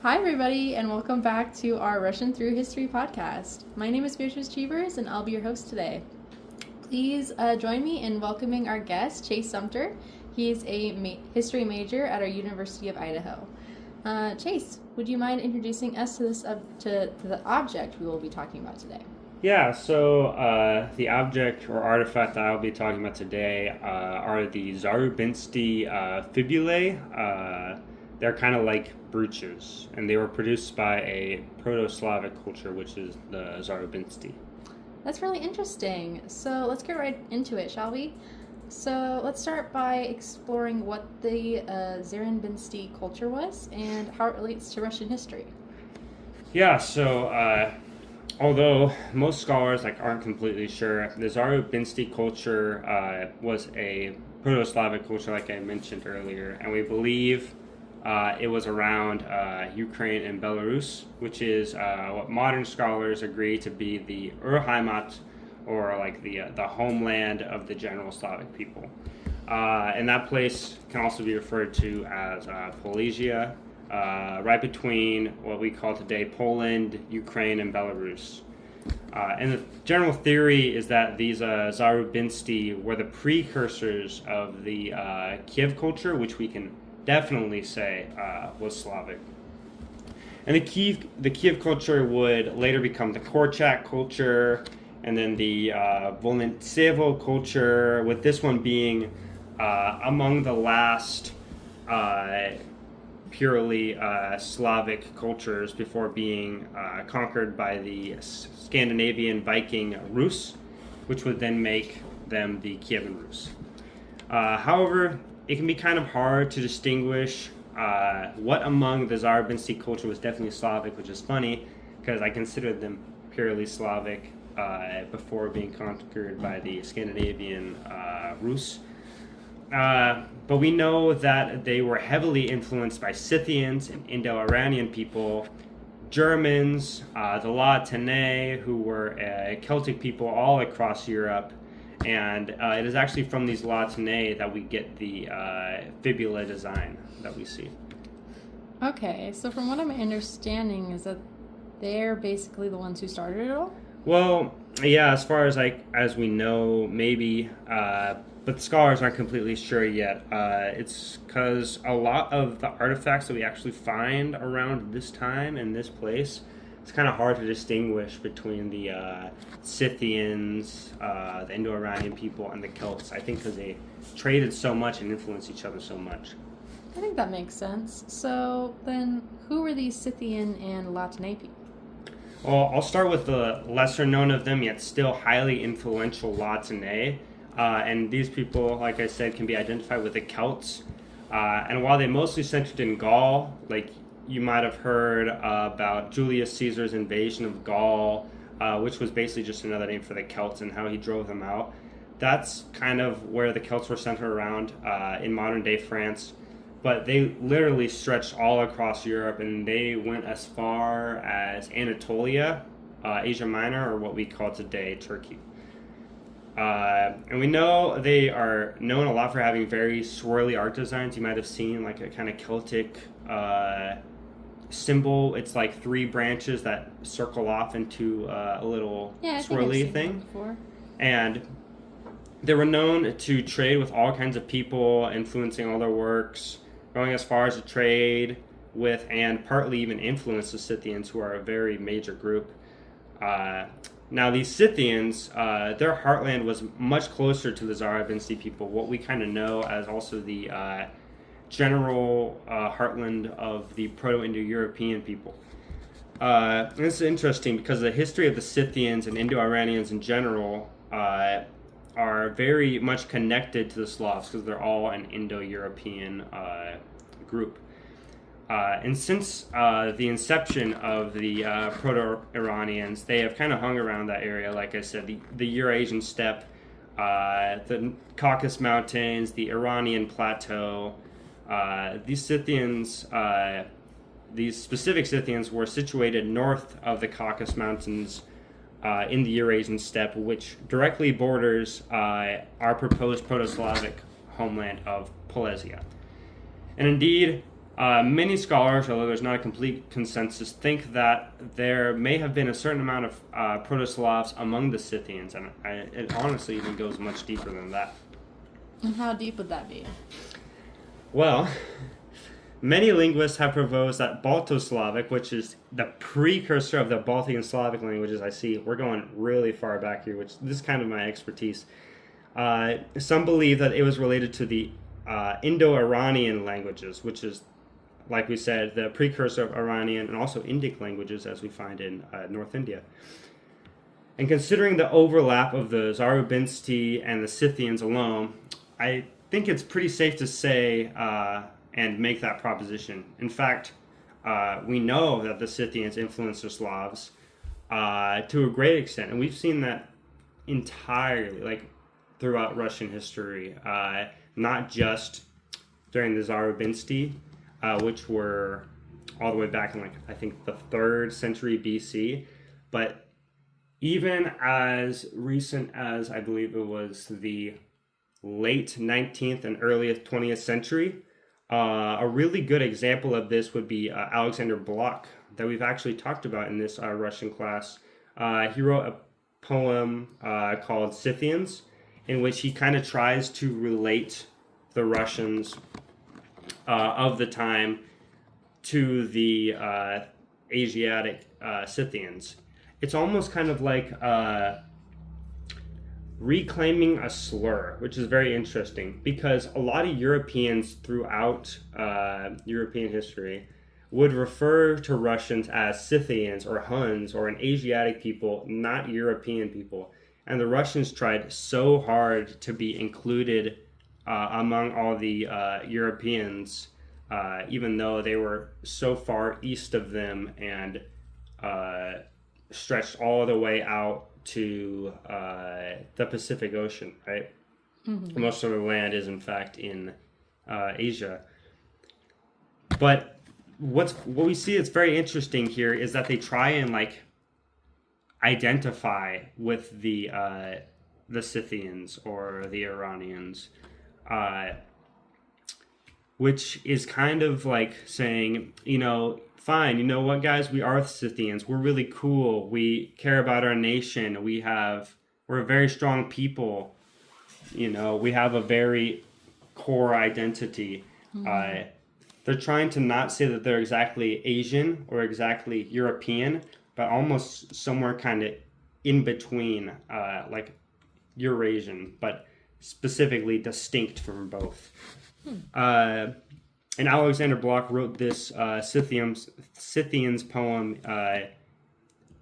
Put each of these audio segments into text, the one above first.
Hi, everybody, and welcome back to our Russian Through History podcast. My name is Beatrice, and I'll be your host today. Please join me in welcoming our guest, Chase Sumter. He is a history major at our University of Idaho. Chase, would you mind introducing us to the object we will be talking about today? Yeah, so the object or artifact that I'll be talking about today are the Zarubintsy Fibulae. They're kind of like brooches, and they were produced by a Proto-Slavic culture, which is the Zarubintsy. That's really interesting. So let's get right into it, shall we? So let's start by exploring what the Zarubintsy culture was and how it relates to Russian history. Yeah, so although most scholars aren't completely sure, the Zarubintsy culture was a Proto-Slavic culture, like I mentioned earlier, and we believe it was around Ukraine and Belarus, which is what modern scholars agree to be the Urheimat, or the homeland of the general Slavic people. And that place can also be referred to as Polesia, right between what we call today Poland, Ukraine, and Belarus. And the general theory is that these Zarubintsy were the precursors of the Kiev culture, which we can definitely say was Slavic. And the Kiev culture would later become the Korchak culture, and then the Volintsevo culture, with this one being among the last purely Slavic cultures before being conquered by the Scandinavian Viking Rus, which would then make them the Kievan Rus. However, it can be kind of hard to distinguish what among the Zarubintsy culture was definitely Slavic, which is funny because I consider them purely Slavic before being conquered by the Scandinavian Rus. But we know that they were heavily influenced by Scythians and Indo-Iranian people, Germans, the La-Tène, who were Celtic people all across Europe. And it is actually from these La-Tène that we get the fibula design that we see. Okay, so from what I'm understanding is that they're basically the ones who started it all? Well, yeah, as far as we know, maybe, but the scholars aren't completely sure yet. It's because a lot of the artifacts that we actually find around this time and this place, it's kind of hard to distinguish between the Scythians, the Indo-Iranian people, and the Celts. I think because they traded so much and influenced each other so much. I think that makes sense. So then, who were these Scythian and La-Tène people? Well, I'll start with the lesser known of them, yet still highly influential La-Tène. And these people, like I said, can be identified with the Celts. And while they mostly centered in Gaul, you might have heard about Julius Caesar's invasion of Gaul, which was basically just another name for the Celts and how he drove them out. That's kind of where the Celts were centered around in modern-day France. But they literally stretched all across Europe, and they went as far as Anatolia, Asia Minor, or what we call today Turkey. And we know they are known a lot for having very swirly art designs. You might have seen a kind of Celtic symbol. It's like three branches that circle off into a little swirly thing. And they were known to trade with all kinds of people, influencing all their works, going as far as to trade with and partly even influence the Scythians, who are a very major group. Now, these Scythians, their heartland was much closer to the Zarubintsy people, what we kind of know as also the general heartland of the Proto-Indo-European people. And this is interesting because the history of the Scythians and Indo-Iranians in general are very much connected to the Slavs because they're all an Indo-European group. And since the inception of the Proto-Iranians, they have kind of hung around that area, like I said, the Eurasian steppe, the Caucasus Mountains, the Iranian plateau. These Scythians, these specific Scythians were situated north of the Caucasus Mountains in the Eurasian steppe, which directly borders our proposed Proto-Slavic homeland of Polesia. And indeed, Many scholars, although there's not a complete consensus, think that there may have been a certain amount of Proto-Slavs among the Scythians, and it honestly even goes much deeper than that. And how deep would that be? Well, many linguists have proposed that Balto-Slavic, which is the precursor of the Baltic and Slavic languages, I see we're going really far back here, which this is kind of my expertise. Some believe that it was related to the Indo-Iranian languages, which is, like we said, the precursor of Iranian and also Indic languages, as we find in North India. And considering the overlap of the Zarubintsy and the Scythians alone, I think it's pretty safe to say and make that proposition. In fact, we know that the Scythians influenced the Slavs to a great extent, and we've seen that entirely, like throughout Russian history, not just during the Zarubintsy, which were all the way back in, like, I think the 3rd century BC, but even as recent as, I believe it was the late 19th and early 20th century. A really good example of this would be Alexander Blok, that we've actually talked about in this Russian class. He wrote a poem called Scythians, in which he kind of tries to relate the Russians of the time to the Asiatic Scythians. It's almost kind of like reclaiming a slur, which is very interesting, because a lot of Europeans throughout European history would refer to Russians as Scythians or Huns or an Asiatic people, not European people. And the Russians tried so hard to be included among all the Europeans, even though they were so far east of them and stretched all the way out to the Pacific Ocean, right? Mm-hmm. Most of the land is, in fact, in Asia. But what we see that's very interesting here is that they try and, like, identify with the Scythians or the Iranians, which is kind of like saying, fine, you know what, guys, we are Scythians. We're really cool. We care about our nation. We're a very strong people. We have a very core identity. Mm-hmm. They're trying to not say that they're exactly Asian or exactly European, but almost somewhere kind of in between, like Eurasian, but specifically distinct from both. And Alexander Blok wrote this Scythians poem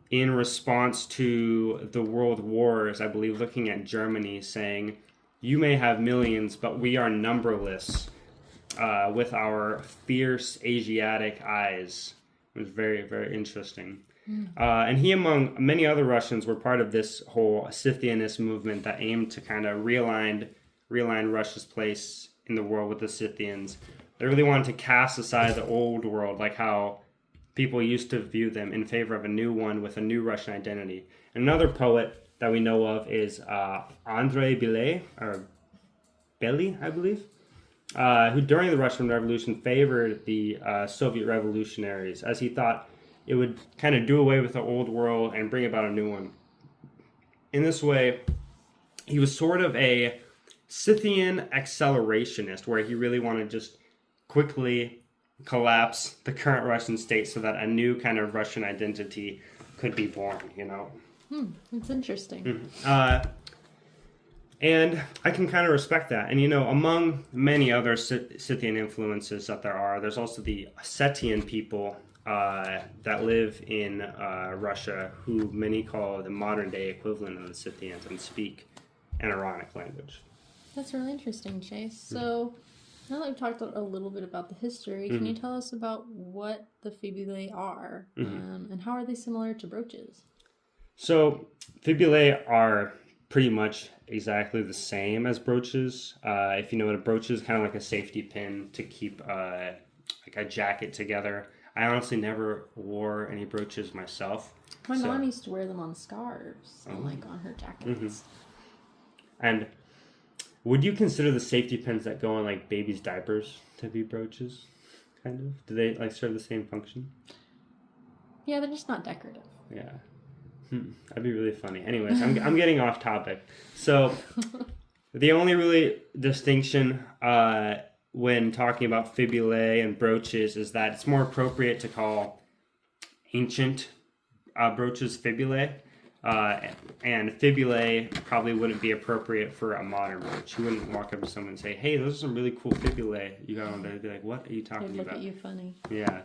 in response to the world wars, I believe, looking at Germany, saying, "You may have millions, but we are numberless with our fierce Asiatic eyes." It was very, very interesting. And he, among many other Russians, were part of this whole Scythianist movement that aimed to kind of realign Russia's place in the world with the Scythians. They really wanted to cast aside the old world, like how people used to view them, in favor of a new one with a new Russian identity. Another poet that we know of is Andrei Bely, or Bely, I believe, who during the Russian Revolution favored the Soviet revolutionaries, as he thought it would kind of do away with the old world and bring about a new one. In this way, he was sort of a Scythian accelerationist, where he really wanted to just quickly collapse the current Russian state so that a new kind of Russian identity could be born, It's interesting. And I can kind of respect that. And, among many other Scythian influences that there's also the Ossetian people that live in Russia, who many call the modern-day equivalent of the Scythians and speak an Iranic language. That's really interesting, Chase. So, now that we've talked a little bit about the history, can you tell us about what the fibulae are, and how are they similar to brooches? So, fibulae are pretty much exactly the same as brooches. If you know what a brooch is, kind of like a safety pin to keep like a jacket together. I honestly never wore any brooches myself. My mom used to wear them on scarves, like on her jackets. And would you consider the safety pins that go on like babies' diapers to be brooches? kind of? Do they like serve the same function? Yeah, they're just not decorative. Yeah. That'd be really funny. Anyways, I'm getting off topic. So the only really distinction when talking about fibulae and brooches is that it's more appropriate to call ancient brooches fibulae. And fibulae probably wouldn't be appropriate for a modern brooch. You wouldn't walk up to someone and say, "Hey, those are some really cool fibulae." You go on there and be like, "What are you talking They'd about?" look at you funny. Yeah.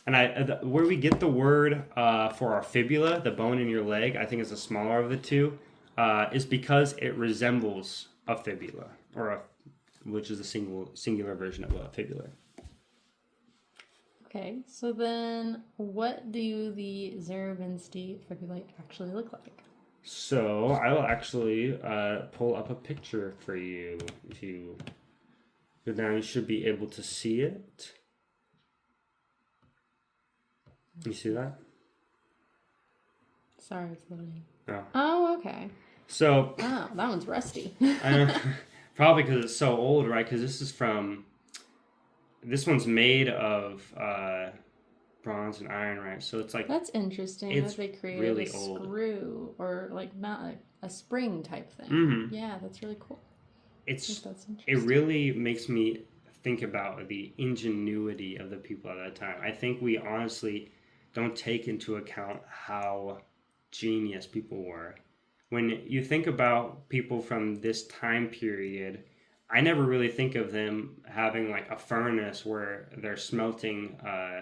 And where we get the word for our fibula, the bone in your leg, I think is the smaller of the two, is because it resembles a fibula, which is a singular version of a fibula. Okay, so then what do the Zarubintsy Fibulae actually look like? So I will actually pull up a picture for you. If you go down, you should be able to see it. You see that? Sorry, it's loading. Oh. Oh, okay. So. Oh, that one's rusty. I know, probably because it's so old, right? Because this one's made of bronze and iron, right? So it's like that's interesting. It's that they created really a screw or like not like a spring type thing. Mm-hmm. Yeah, that's really cool. It really makes me think about the ingenuity of the people at that time. I think we honestly don't take into account how genius people were. When you think about people from this time period, I never really think of them having like a furnace where they're smelting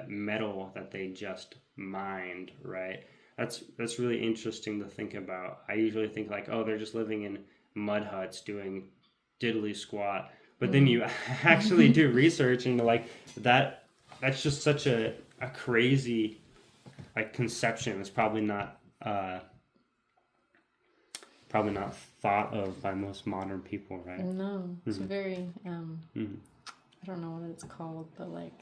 metal that they just mined, right? That's really interesting to think about. I usually think like, oh, they're just living in mud huts doing diddly squat. But then you actually do research and like that's just such a crazy like conception. It's probably not thought of by most modern people, right? No, it's a very I don't know what it's called, but like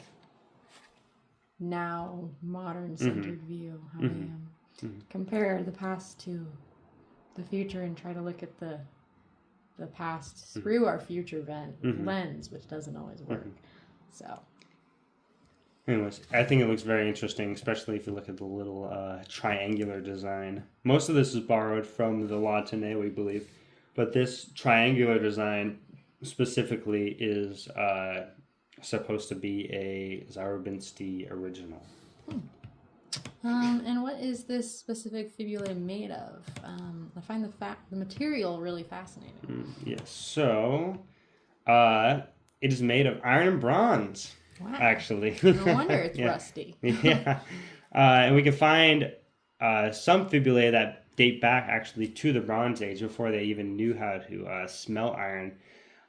now modern centered view of how they compare the past to the future and try to look at the past through our future lens, which doesn't always work. So anyways, I think it looks very interesting, especially if you look at the little triangular design. Most of this is borrowed from the La Tene, we believe, but this triangular design specifically is supposed to be a Zarubintsy original. And what is this specific fibula made of? I find the material really fascinating. Yes, so it is made of iron and bronze. Wow. Actually. No wonder it's rusty. Yeah. And we can find some fibulae that date back actually to the Bronze Age before they even knew how to smelt iron.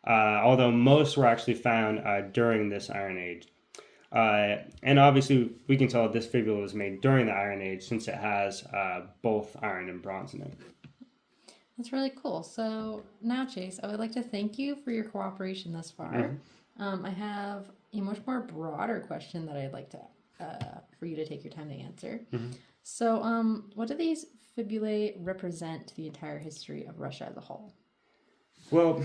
Although most were actually found during this Iron Age. And obviously we can tell that this fibula was made during the Iron Age since it has both iron and bronze in it. That's really cool. So now, Chase, I would like to thank you for your cooperation thus far. I have a much more broader question that I'd like to for you to take your time to answer. So, what do these fibulae represent to the entire history of Russia as a whole? Well,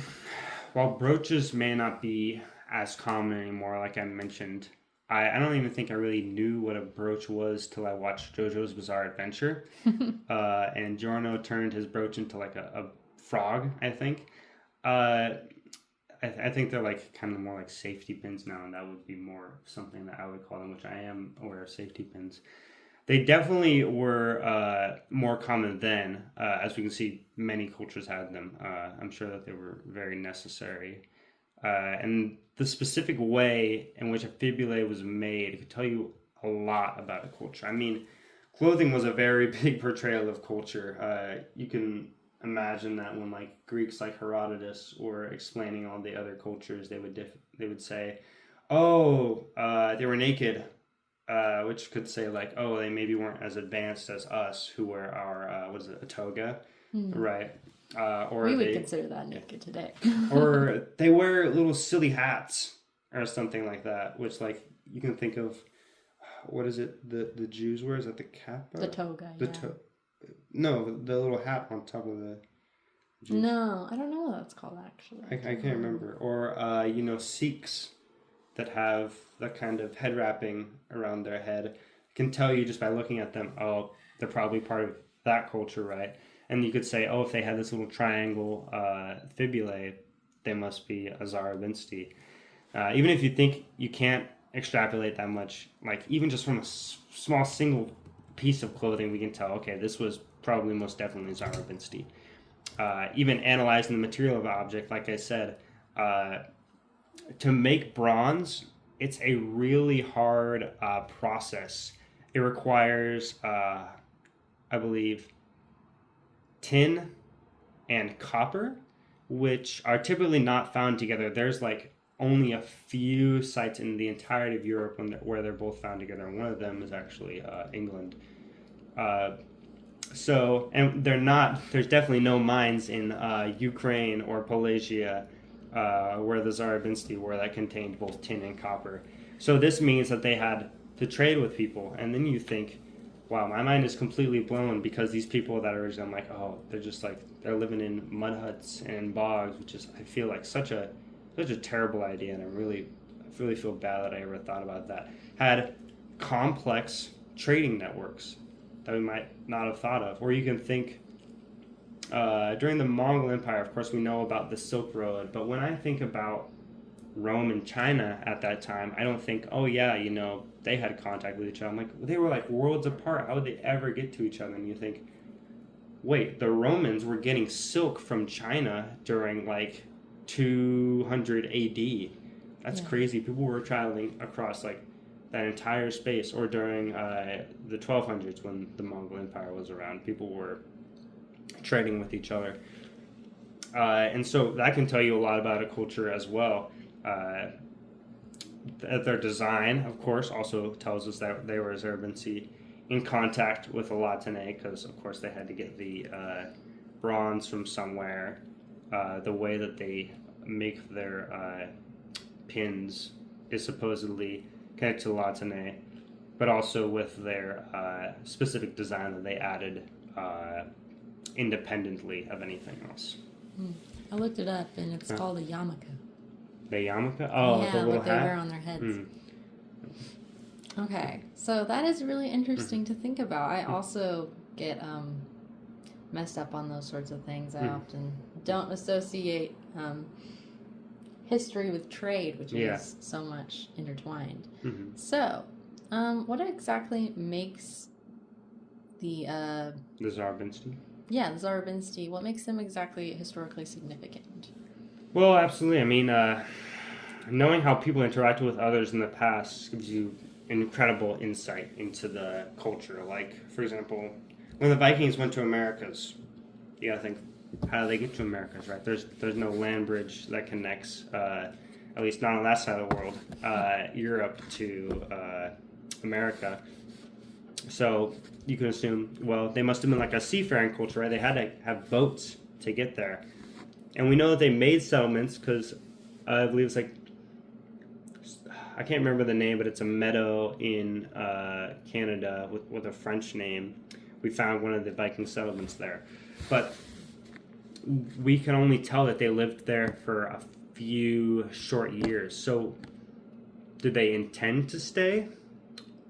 while brooches may not be as common anymore, like I mentioned, I don't even think I really knew what a brooch was till I watched JoJo's Bizarre Adventure. And Giorno turned his brooch into like a frog, I think. I think they're like kind of more like safety pins now, and that would be more something that I would call them, which I am aware of safety pins. They definitely were more common then. As we can see, many cultures had them. I'm sure that they were very necessary. And the specific way in which a fibulae was made could tell you a lot about a culture. I mean, clothing was a very big portrayal of culture. You can imagine that when like Greeks like Herodotus were explaining all the other cultures, they would say, "Oh, they were naked," which could say like, "Oh, they maybe weren't as advanced as us, who wear our a toga, right?" Or we would consider that naked today. Or they wear little silly hats or something like that, which like you can think of. What is it? The Jews wear? Is that the kappa? The toga. No, the little hat on top of the Jews. No, I don't know what that's called actually. I can't remember. Or Sikhs that have that kind of head wrapping around their head can tell you just by looking at them, oh, they're probably part of that culture, right? And you could say, oh, if they had this little triangle fibulae, they must be a Zarubintsy. Even if you think you can't extrapolate that much, like even just from a small single piece of clothing, we can tell, okay, this was probably most definitely Zarubintsy. Even analyzing the material of the object, like I said, to make bronze, it's a really hard process. It requires, I believe, tin and copper, which are typically not found together. There's like only a few sites in the entirety of Europe where they're both found together, and one of them is actually England. So, and there's definitely no mines in Ukraine or Palatia where the Zarubintsy were that contained both tin and copper. So this means that they had to trade with people, and then you think, wow, my mind is completely blown because these people that are, I'm like, oh, they're just like, they're living in mud huts and bogs, which is, I feel like such a terrible idea, and I really feel bad that I ever thought about that. Had complex trading networks that we might not have thought of. Or you can think, during the Mongol Empire, of course, we know about the Silk Road, but when I think about Rome and China at that time, I don't think, oh yeah, they had contact with each other. I'm like, they were like worlds apart. How would they ever get to each other? And you think, wait, the Romans were getting silk from China during like 200 AD. That's crazy. People were traveling across like that entire space. Or during the 1200s when the Mongol Empire was around, people were trading with each other. And so that can tell you a lot about a culture as well. Their design, of course, also tells us that they were Zarubintsy in contact with the Latine, because, of course, they had to get the bronze from somewhere. The way that they make their pins is supposedly connected to the Latine, but also with their specific design that they added independently of anything else. I looked it up, and it's called a yarmulke. The yarmulke? Oh, yeah, the little what they wear on their heads. Okay, so that is really interesting to think about. I also get messed up on those sorts of things. I often don't associate history with trade, which is so much intertwined. So, what exactly makes the Zarubintsy? Yeah, the Zarubintsy. What makes them exactly historically significant? Well, absolutely. I mean, knowing how people interacted with others in the past gives you incredible insight into the culture. Like, for example, when the Vikings went to Americas, you gotta think, how do they get to Americas, right? There's no land bridge that connects, at least not on that side of the world, Europe to America. So you can assume, well, they must have been like a seafaring culture, right? They had to have boats to get there. And we know that they made settlements because I believe it's like, I can't remember the name, but it's a meadow in Canada with a French name. We found one of the Viking settlements there. But we can only tell that they lived there for a few short years. So did they intend to stay?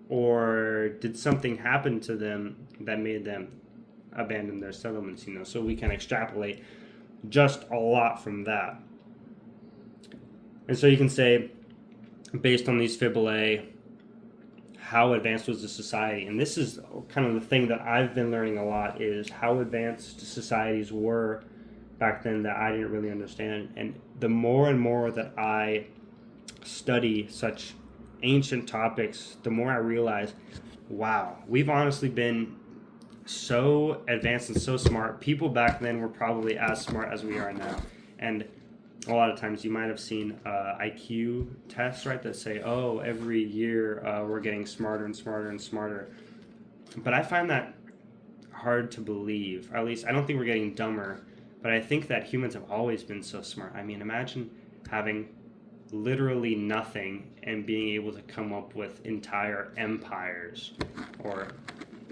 Or did something happen to them that made them abandon their settlements? So we can extrapolate just a lot from that. And so you can say, based on these fibulae, how advanced was the society? And this is kind of the thing that I've been learning a lot, is how advanced societies were back then that I didn't really understand. And the more and more that I study such ancient topics, the more I realize, wow, we've honestly been so advanced and so smart. People back then were probably as smart as we are now. And a lot of times you might have seen IQ tests, right, that say, oh, every year we're getting smarter and smarter and smarter. But I find that hard to believe. Or at least I don't think we're getting dumber, but I think that humans have always been so smart. I mean, imagine having literally nothing and being able to come up with entire empires, or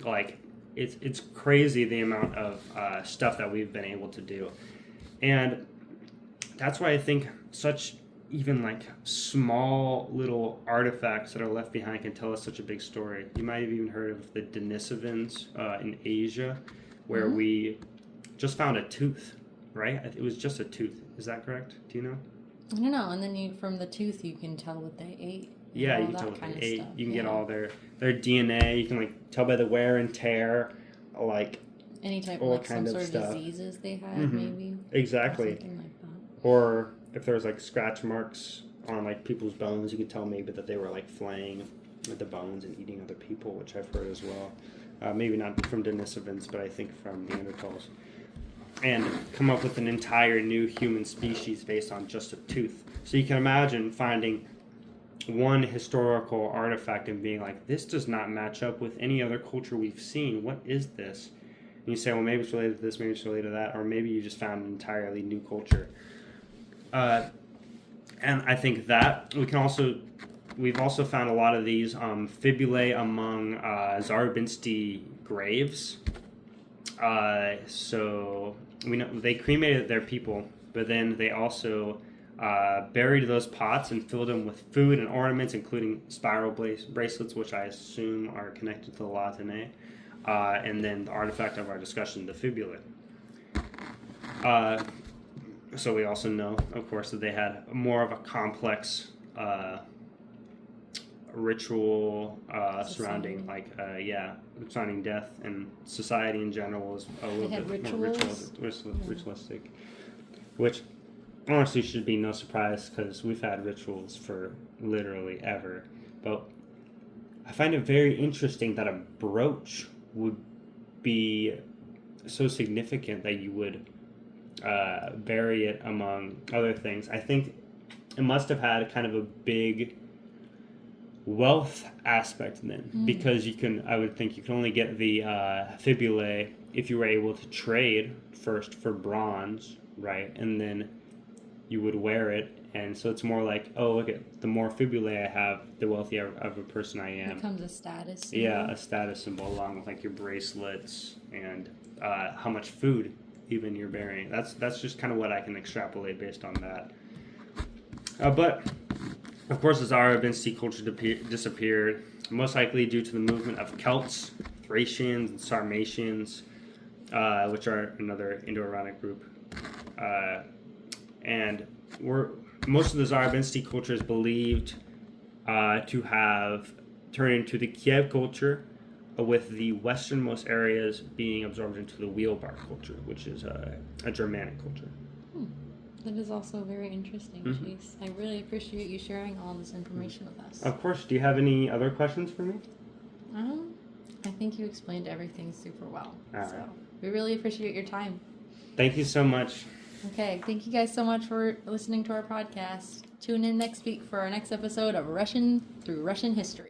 like it's crazy the amount of stuff that we've been able to do. And that's why I think such even like small little artifacts that are left behind can tell us such a big story. You might have even heard of the Denisovans in Asia, where we just found a tooth, right? It was just a tooth. Is that correct? Do you know? I don't know. And then from the tooth, you can tell what they ate. Yeah, you can tell what they ate. Stuff. You can get all their DNA. You can like tell by the wear and tear, like any type of like some sort of diseases they had, maybe. Exactly. Or something like that. Or if there was like scratch marks on like people's bones, you could tell maybe that they were like flaying with the bones and eating other people, which I've heard as well. Maybe not from Denisovans, but I think from Neanderthals. And come up with an entire new human species based on just a tooth. So you can imagine finding one historical artifact and being like, this does not match up with any other culture we've seen. What is this? And you say, well, maybe it's related to this, maybe it's related to that, or maybe you just found an entirely new culture. And I think that we've also found a lot of these fibulae among Zarubintsy graves. So we know they cremated their people, but then they also buried those pots and filled them with food and ornaments, including spiral bracelets, which I assume are connected to the Latine, and then the artifact of our discussion, the fibulae. So we also know, of course, that they had more of a complex ritual surrounding, surrounding death, and society in general is a little bit more ritualistic, which honestly should be no surprise because we've had rituals for literally ever. But I find it very interesting that a brooch would be so significant that you would bury it among other things. I think it must have had kind of a big wealth aspect then, because I would think you can only get the fibulae if you were able to trade first for bronze, right? And then you would wear it, and so it's more like, oh, look at the more fibulae I have, the wealthier of a person I am. It becomes a status symbol. Yeah, a status symbol along with like your bracelets and how much food even you're bearing. That's just kind of what I can extrapolate based on that. But of course, the Zarubintsy culture disappeared, most likely due to the movement of Celts, Thracians, and Sarmatians, which are another Indo-Iranic group. And most of the Zarubintsy culture is believed to have turned into the Kiev culture, with the westernmost areas being absorbed into the Wheelbar culture, which is a Germanic culture. That is also very interesting, Chase. I really appreciate you sharing all this information with us. Of course. Do you have any other questions for me? I think you explained everything super well. All right. So we really appreciate your time. Thank you so much. Okay, thank you guys so much for listening to our podcast. Tune in next week for our next episode of Russian Through Russian History.